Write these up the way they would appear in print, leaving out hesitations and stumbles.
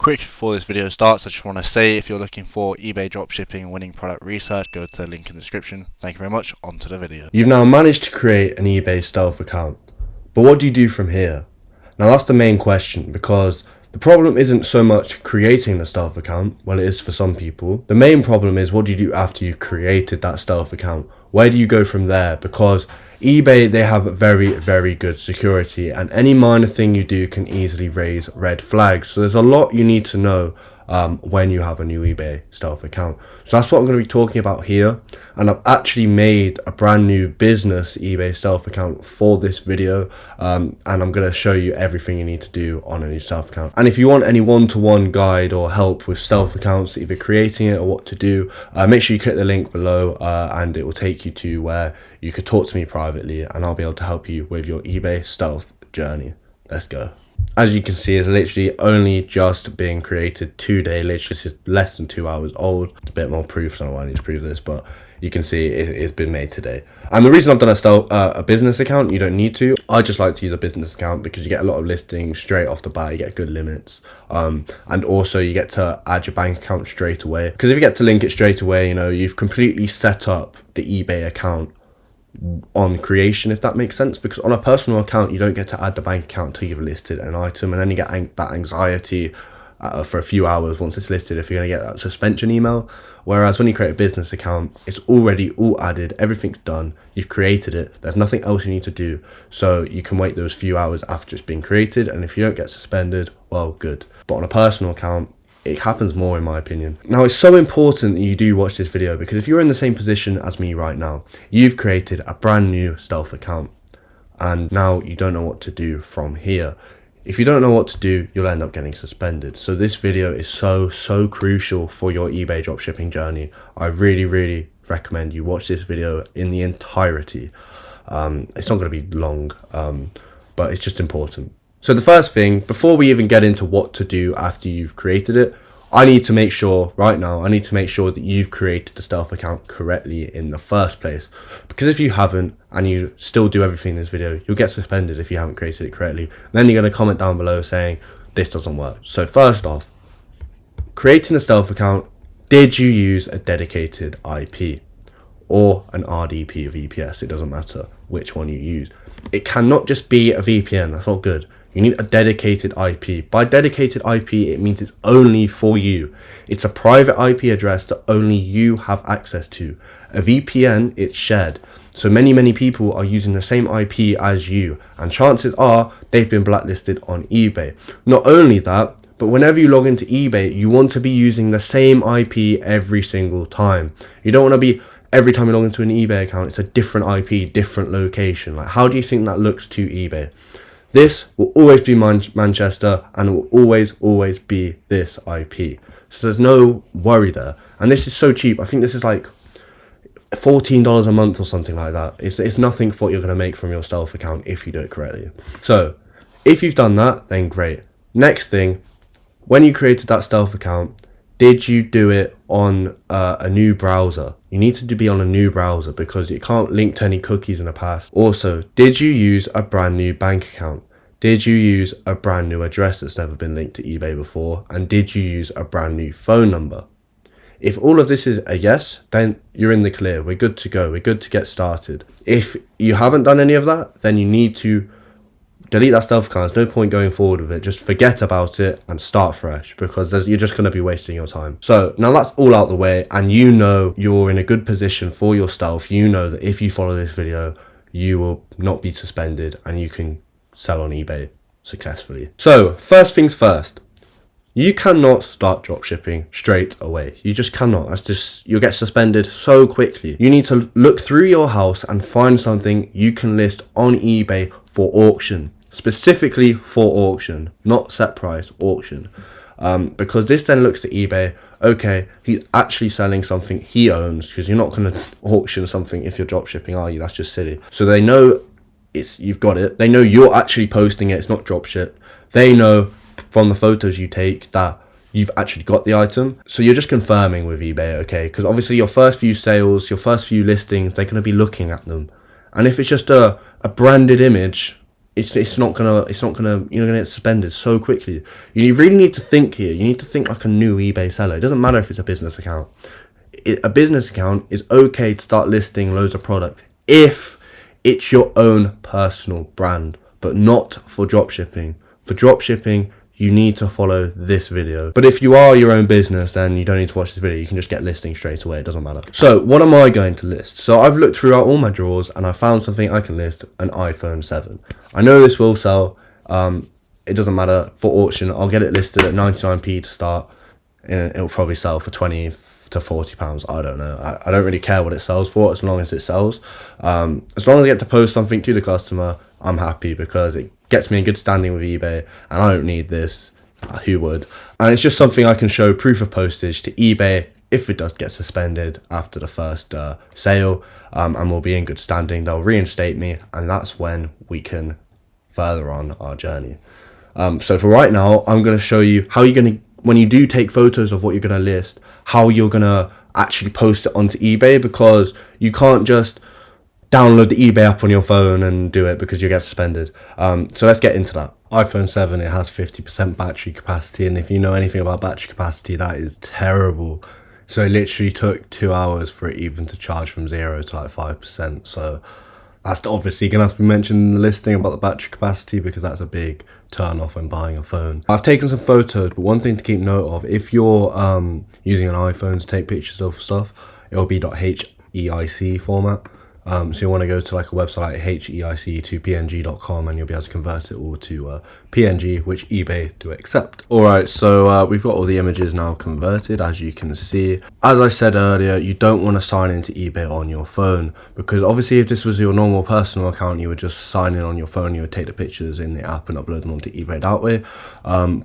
Quick before this video starts, I just want to say if you're looking for eBay dropshipping and winning product research, go to the link in the description. Thank you very much. On to the video. You've now managed to create an eBay stealth account, but what do you do from here? Now that's the main question, because the problem isn't so much creating the stealth account. Well, it is for some people. The main problem is, what do you do after you've created that stealth account? Where do you go from there? Because eBay, they have very good security, and any minor thing you do can easily raise red flags. So there's a lot you need to know when you have a new eBay stealth account. So that's what I'm going to be talking about here, and I've actually made a brand new business eBay stealth account for this video, and I'm going to show you everything you need to do on a new stealth account. And if you want any one-to-one guide or help with stealth accounts, either creating it or what to do, make sure you click the link below, and it will take you to where you could talk to me privately, and I'll be able to help you with your eBay stealth journey. Let's go. As you can see, it's literally only just being created today. Literally, this is less than 2 hours old. It's a bit more proof, so I don't know why I need to prove this, but you can see it's been made today. And the reason I've done a business account, you don't need to. I just like to use a business account because you get a lot of listings straight off the bat. You get good limits, and also you get to add your bank account straight away. Because if you get to link it straight away, you know, you've completely set up the eBay account on creation, if that makes sense. Because on a personal account, you don't get to add the bank account until you've listed an item, and then you get that anxiety for a few hours once it's listed if you're going to get that suspension email. Whereas when you create a business account, it's already all added, everything's done, you've created it, there's nothing else you need to do, so you can wait those few hours after it's been created, and if you don't get suspended, well, good. But on a personal account, it happens more, in my opinion. Now, it's so important that you do watch this video, because if you're in the same position as me right now, you've created a brand new stealth account, and now you don't know what to do from here. If you don't know what to do, you'll end up getting suspended. So this video is so crucial for your eBay dropshipping journey. I really recommend you watch this video in the entirety. It's not going to be long, but it's just important. So the first thing, before we even get into what to do after you've created it, I need to make sure that you've created the stealth account correctly in the first place. Because if you haven't, and you still do everything in this video, you'll get suspended if you haven't created it correctly. Then you're going to comment down below saying, this doesn't work. So first off, creating a stealth account, did you use a dedicated IP? Or an RDP or VPS, it doesn't matter which one you use. It cannot just be a VPN, that's not good. You need a dedicated IP. By dedicated IP, it means it's only for you. It's a private IP address that only you have access to. A VPN, it's shared. So many people are using the same IP as you, and chances are they've been blacklisted on eBay. Not only that, but whenever you log into eBay, you want to be using the same IP every single time. You don't want to be, every time you log into an eBay account, it's a different IP, different location. Like, how do you think that looks to eBay? This will always be Manchester, and it will always be this IP. So there's no worry there. And this is so cheap. I think this is like $14 a month or something like that. It's nothing for what you're going to make from your stealth account if you do it correctly. So if you've done that, then great. Next thing, when you created that stealth account, did you do it on a new browser? You need to be on a new browser because it can't link to any cookies in the past. Also, did you use a brand new bank account? Did you use a brand new address that's never been linked to eBay before? And did you use a brand new phone number? If all of this is a yes, then you're in the clear. We're good to go. We're good to get started. If you haven't done any of that, then you need to delete that stealth account. There's no point going forward with it. Just forget about it and start fresh, because you're just going to be wasting your time. So now that's all out the way, and you know you're in a good position for your stealth. You know that if you follow this video, you will not be suspended and you can sell on eBay successfully. So first things first, you cannot start dropshipping straight away. You just cannot. That's just, you'll get suspended so quickly. You need to look through your house and find something you can list on eBay for auction. Specifically for auction, not set price, auction. Because this then looks to eBay, okay, he's actually selling something he owns, because you're not going to auction something if you're dropshipping, are you? That's just silly. So they know you've got it. They know you're actually posting it. It's not dropship. They know from the photos you take that you've actually got the item. So you're just confirming with eBay, okay? Because obviously your first few sales, your first few listings, they're going to be looking at them. And if it's just a branded image, it's not gonna you're gonna get suspended so quickly. You really need to think here. You need to think like a new eBay seller. It doesn't matter if it's a business account. A business account is okay to start listing loads of product if it's your own personal brand, but not for dropshipping. For dropshipping, you need to follow this video. But if you are your own business, then you don't need to watch this video. You can just get listing straight away. It doesn't matter. So what am I going to list? So I've looked throughout all my drawers and I found something I can list, an iPhone 7. I know this will sell. It doesn't matter for auction. I'll get it listed at 99p to start. And it'll probably sell for 20 to 40 pounds. I don't know. I don't really care what it sells for as long as it sells. As long as I get to post something to the customer, I'm happy, because it gets me in good standing with eBay, and I don't need this. Who would? And it's just something I can show proof of postage to eBay if it does get suspended after the first sale, and we'll be in good standing. They'll reinstate me, and that's when we can further on our journey. So for right now, I'm going to show you how you're going to, when you do take photos of what you're going to list, how you're going to actually post it onto eBay, because you can't just download the eBay app on your phone and do it, because you get suspended. So let's get into that. iPhone 7, it has 50% battery capacity, and if you know anything about battery capacity, that is terrible. So it literally took 2 hours for it even to charge from 0 to like 5%. So that's obviously going to have to be mentioned in the listing about the battery capacity, because that's a big turn off when buying a phone. I've taken some photos, but one thing to keep note of, if you're using an iPhone to take pictures of stuff, it'll be .heic format. So you want to go to like a website like heic2png.com, and you'll be able to convert it all to PNG, which eBay do accept. Alright, so we've got all the images now converted, as you can see. As I said earlier, you don't want to sign into eBay on your phone, because obviously if this was your normal personal account, you would just sign in on your phone, you would take the pictures in the app and upload them onto eBay that way.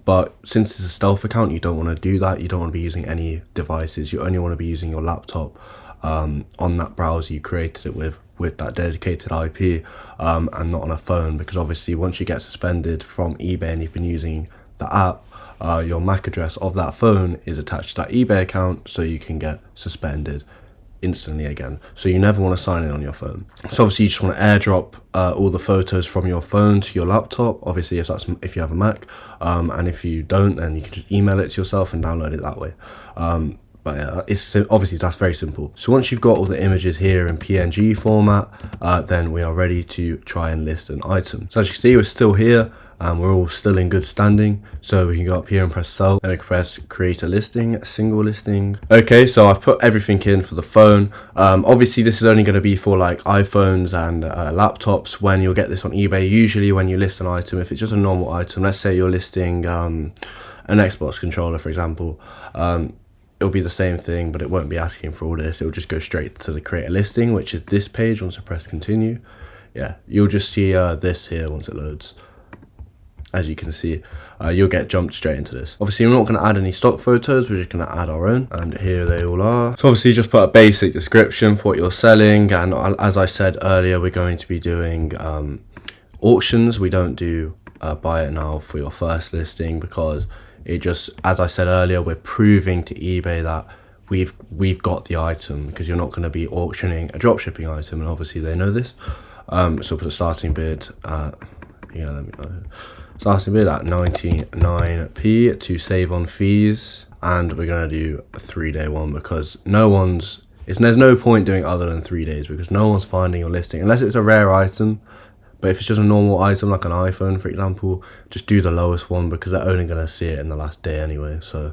But since it's a stealth account, you don't want to do that. You don't want to be using any devices. You only want to be using your laptop on that browser you created it with that dedicated IP, and not on a phone, because obviously once you get suspended from eBay and you've been using the app, your MAC address of that phone is attached to that eBay account, so you can get suspended instantly again. So you never want to sign in on your phone. So obviously you just want to airdrop all the photos from your phone to your laptop, obviously if you have a Mac, and if you don't, then you can just email it to yourself and download it that way. But yeah, obviously that's very simple. So once you've got all the images here in PNG format, then we are ready to try and list an item. So as you can see, we're still here, and we're all still in good standing. So we can go up here and press sell, then we can press create a listing, a single listing. Okay, so I've put everything in for the phone. Obviously this is only going to be for like iPhones and laptops when you'll get this on eBay. Usually when you list an item, if it's just a normal item, let's say you're listing an Xbox controller, for example, it'll be the same thing, but it won't be asking for all this. It'll just go straight to the create a listing, which is this page. Once I press continue, yeah, you'll just see this here once it loads. As you can see, you'll get jumped straight into this. Obviously, we're not going to add any stock photos. We're just going to add our own, and here they all are. So obviously, just put a basic description for what you're selling, and as I said earlier, we're going to be doing auctions. We don't do buy it now for your first listing, because it just, as I said earlier, we're proving to eBay that we've got the item, because you're not going to be auctioning a dropshipping item, and obviously they know this. So put a starting bid starting bid at 99p to save on fees, and we're going to do a 3-day one, because there's no point doing other than 3 days, because no one's finding your listing unless it's a rare item. But if it's just a normal item like an iPhone, for example, just do the lowest one, because they're only going to see it in the last day anyway. So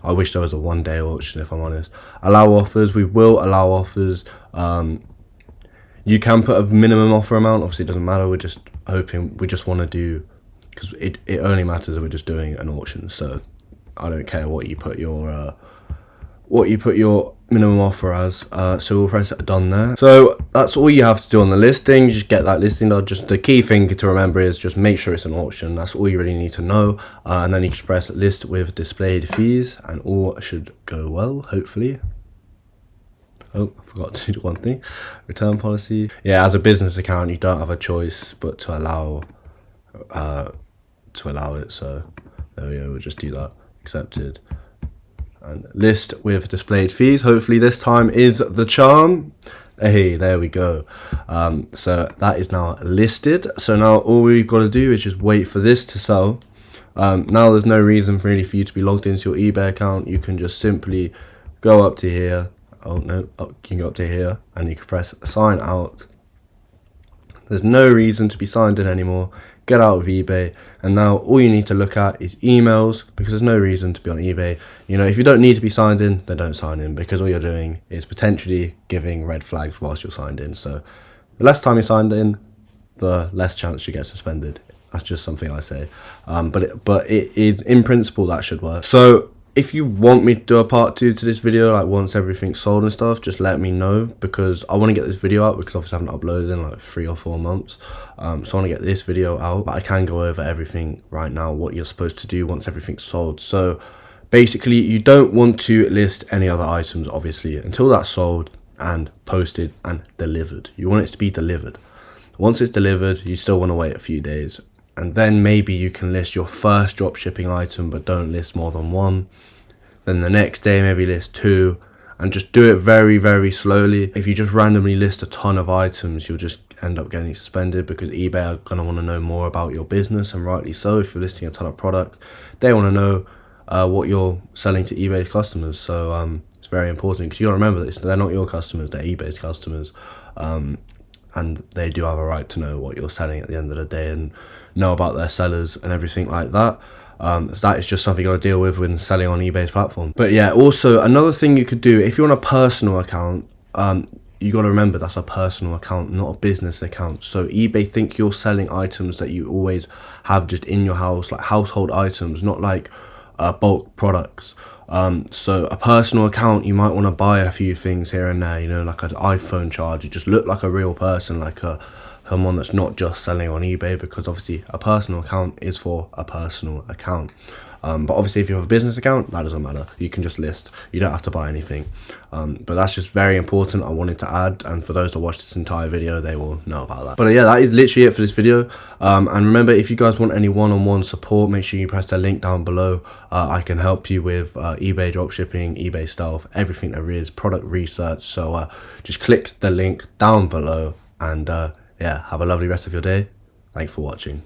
I wish there was a 1-day auction, if I'm honest. Allow offers. We will allow offers. You can put a minimum offer amount. Obviously, it doesn't matter. We're just hoping. We just want to do, because it only matters if we're just doing an auction. So I don't care what you put your minimum offer as. So we'll press done there. So that's all you have to do on the listing. Just get that listing done. Just the key thing to remember is just make sure it's an auction. That's all you really need to know. And then you just press list with displayed fees, and all should go well, hopefully. Oh, I forgot to do one thing. Return policy. Yeah, as a business account, you don't have a choice but to allow it. So there we go. We'll just do that. Accepted. And list with displayed fees. Hopefully this time is the charm. Hey, there we go. So that is now listed. So now all we've got to do is just wait for this to sell. Now there's no reason really for you to be logged into your eBay account. You can just simply go up to here. Oh no, you can go up to here and you can press sign out. There's no reason to be signed in anymore. Get out of eBay, and now all you need to look at is emails, because there's no reason to be on eBay. You know, if you don't need to be signed in, then don't sign in, because all you're doing is potentially giving red flags whilst you're signed in. So the less time you're signed in, the less chance you get suspended. That's just something I say. But in principle, that should work. So if you want me to do a part 2 to this video, like once everything's sold and stuff, just let me know, because I want to get this video out, because obviously I haven't uploaded in like 3 or 4 months. So I want to get this video out, but I can go over everything right now, what you're supposed to do once everything's sold. So basically, you don't want to list any other items, obviously, until that's sold and posted and delivered. You want it to be delivered. Once it's delivered, you still want to wait a few days, and then maybe you can list your first drop shipping item, but don't list more than 1. Then the next day maybe list 2, and just do it very, very slowly. If you just randomly list a ton of items, you'll just end up getting suspended, because eBay are going to want to know more about your business, and rightly so. If you're listing a ton of products, they want to know what you're selling to eBay's customers. So it's very important, because you got to remember that they're not your customers, they're eBay's customers. And they do have a right to know what you're selling at the end of the day, and know about their sellers and everything like that. So that is just something you got to deal with when selling on eBay's platform. But yeah, also another thing you could do, if you're on a personal account, you got to remember that's a personal account, not a business account. So eBay think you're selling items that you always have just in your house, like household items, not like bulk products. So a personal account, you might want to buy a few things here and there, you know, like an iPhone charger, just look like a real person, like someone that's not just selling on eBay, because obviously a personal account is for a personal account. But obviously if you have a business account, that doesn't matter, you can just list, you don't have to buy anything. But that's just very important, I wanted to add, and for those that watch this entire video, they will know about that. But yeah, that is literally it for this video. And remember, if you guys want any one-on-one support, make sure you press the link down below. I can help you with eBay dropshipping, eBay stuff, everything there is, product research. So just click the link down below, and yeah, have a lovely rest of your day. Thanks for watching.